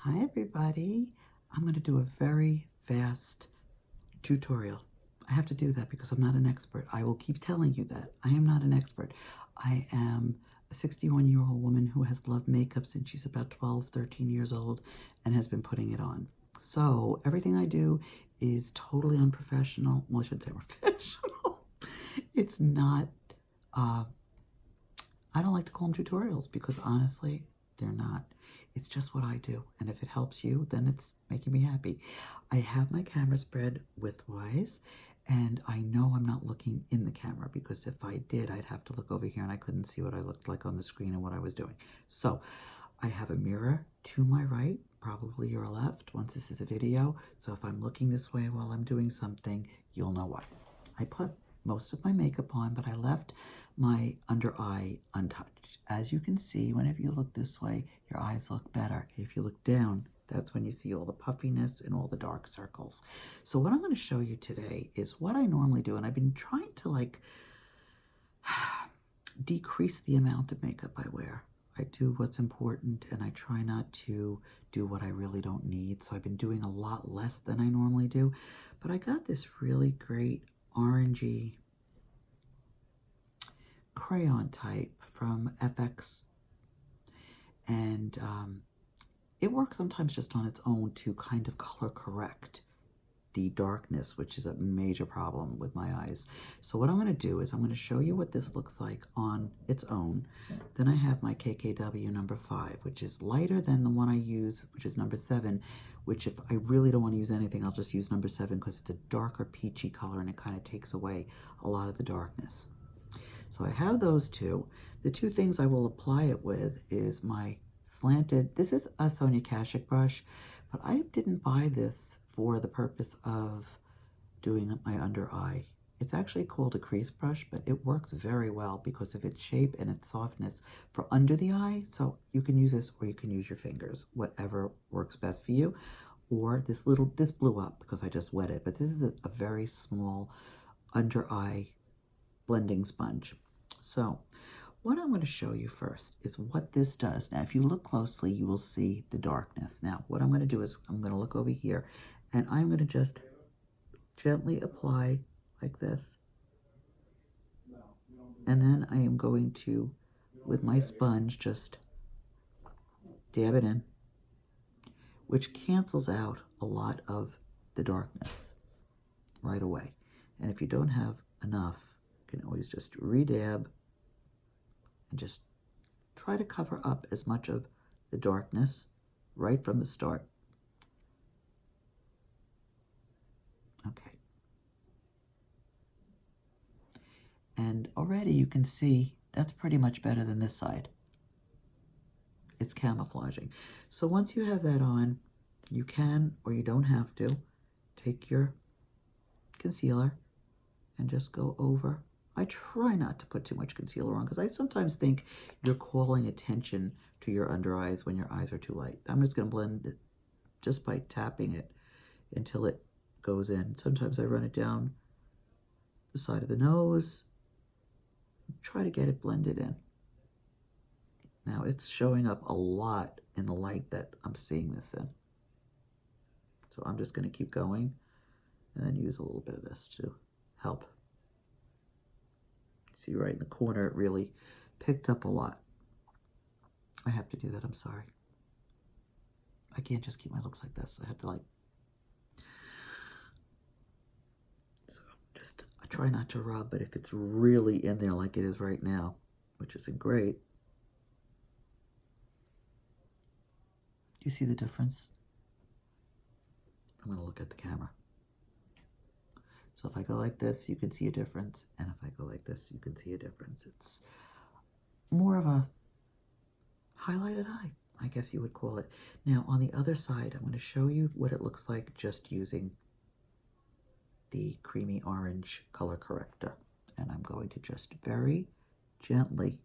Hi everybody, I'm going to do a very fast tutorial. I have to do that because I'm not an expert. I will keep telling you that. I am not an expert. I am a 61-year-old woman who has loved makeup since she's about 12, 13 years old and has been putting it on. So everything I do is totally unprofessional. Well, I shouldn't say professional. It's not, I don't like to call them tutorials because honestly, they're not. It's just what I do. And if it helps you, then it's making me happy. I have my camera spread widthwise, and I know I'm not looking in the camera because if I did, I'd have to look over here and I couldn't see what I looked like on the screen and what I was doing. So I have a mirror to my right, probably your left, once this is a video. So if I'm looking this way while I'm doing something, you'll know why. I put most of my makeup on, but I left my under eye untouched. As you can see, whenever you look this way, your eyes look better. If you look down, that's when you see all the puffiness and all the dark circles. So what I'm going to show you today is what I normally do, and I've been trying to like decrease the amount of makeup I wear. I do what's important and I try not to do what I really don't need. So I've been doing a lot less than I normally do. But I got this really great orangey crayon type from FX. And it works sometimes just on its own to kind of color correct the darkness, which is a major problem with my eyes. So what I'm going to do is I'm going to show you what this looks like on its own. Then I have my KKW number 5, which is lighter than the one I use, which is number 7, which if I really don't want to use anything, I'll just use number 7 because it's a darker peachy color and it kind of takes away a lot of the darkness. So I have those two. The two things I will apply it with is my slanted, this is a Sonia Kashuk brush, but I didn't buy this for the purpose of doing my under eye. It's actually called a crease brush, but it works very well because of its shape and its softness for under the eye. So you can use this or you can use your fingers, whatever works best for you. Or this blew up because I just wet it, but this is a very small under eye blending sponge. So what I'm going to show you first is what this does. Now, if you look closely, you will see the darkness. Now, what I'm going to do is I'm going to look over here, and I'm going to just gently apply like this. And then I am going to, with my sponge, just dab it in, which cancels out a lot of the darkness right away. And if you don't have enough, you can always just re-dab and just try to cover up as much of the darkness right from the start. Okay. And already you can see that's pretty much better than this side. It's camouflaging. So once you have that on, you can, or you don't have to, take your concealer and just go over. I try not to put too much concealer on because I sometimes think you're calling attention to your under eyes when your eyes are too light. I'm just going to blend it just by tapping it until it goes in. Sometimes I run it down the side of the nose, try to get it blended in. Now it's showing up a lot in the light that I'm seeing this in. So I'm just going to keep going and then use a little bit of this to help. See right in the corner, it really picked up a lot. I have to do that, I'm sorry. I can't just keep my looks like this. I have to like, so just, I try not to rub, but if it's really in there like it is right now, which isn't great. Do you see the difference? I'm gonna look at the camera. So if I go like this, you can see a difference. And if I go like this, you can see a difference. It's more of a highlighted eye, I guess you would call it. Now on the other side, I'm going to show you what it looks like just using the creamy orange color corrector. And I'm going to just very gently,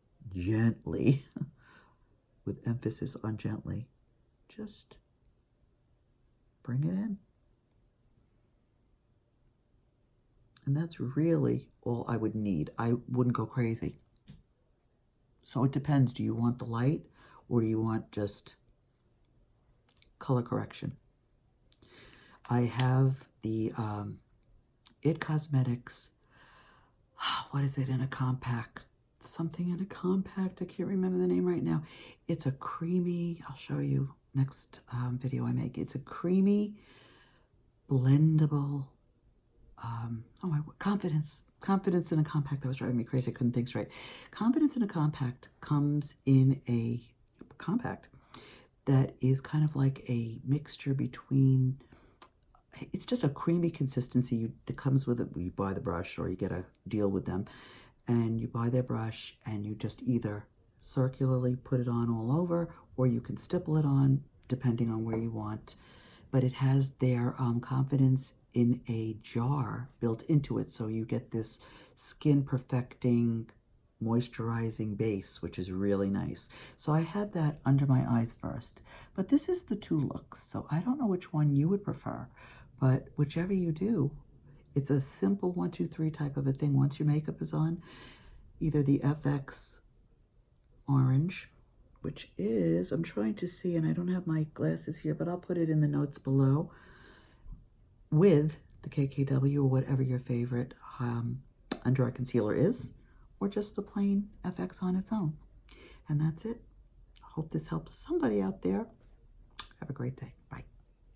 with emphasis on gently, just bring it in. And that's really all I would need. I wouldn't go crazy. So it depends. Do you want the light or do you want just color correction. I have the It Cosmetics, what is it, in a compact? Something in a compact, I can't remember the name right now. It's a creamy, I'll show you next video I make. It's a creamy, blendable, Confidence in a compact. That was driving me crazy. I couldn't think straight. Confidence in a compact comes in a compact that is kind of like a mixture between, it's just a creamy consistency that comes with it. You buy the brush or you get a deal with them and you buy their brush and you just either circularly put it on all over or you can stipple it on depending on where you want. But it has their Confidence in a jar built into it, so you get this skin perfecting, moisturizing base, which is really nice. So I had that under my eyes first, but this is the two looks, so I don't know which one you would prefer, but whichever you do, it's a simple 1, 2, 3 type of a thing. Once your makeup is on, either the FX orange, which is, I'm trying to see, and I don't have my glasses here, but I'll put it in the notes below, with the KKW or whatever your favorite under eye concealer is, or just the plain FX on its own. And that's it. I hope this helps somebody out there. Have a great day.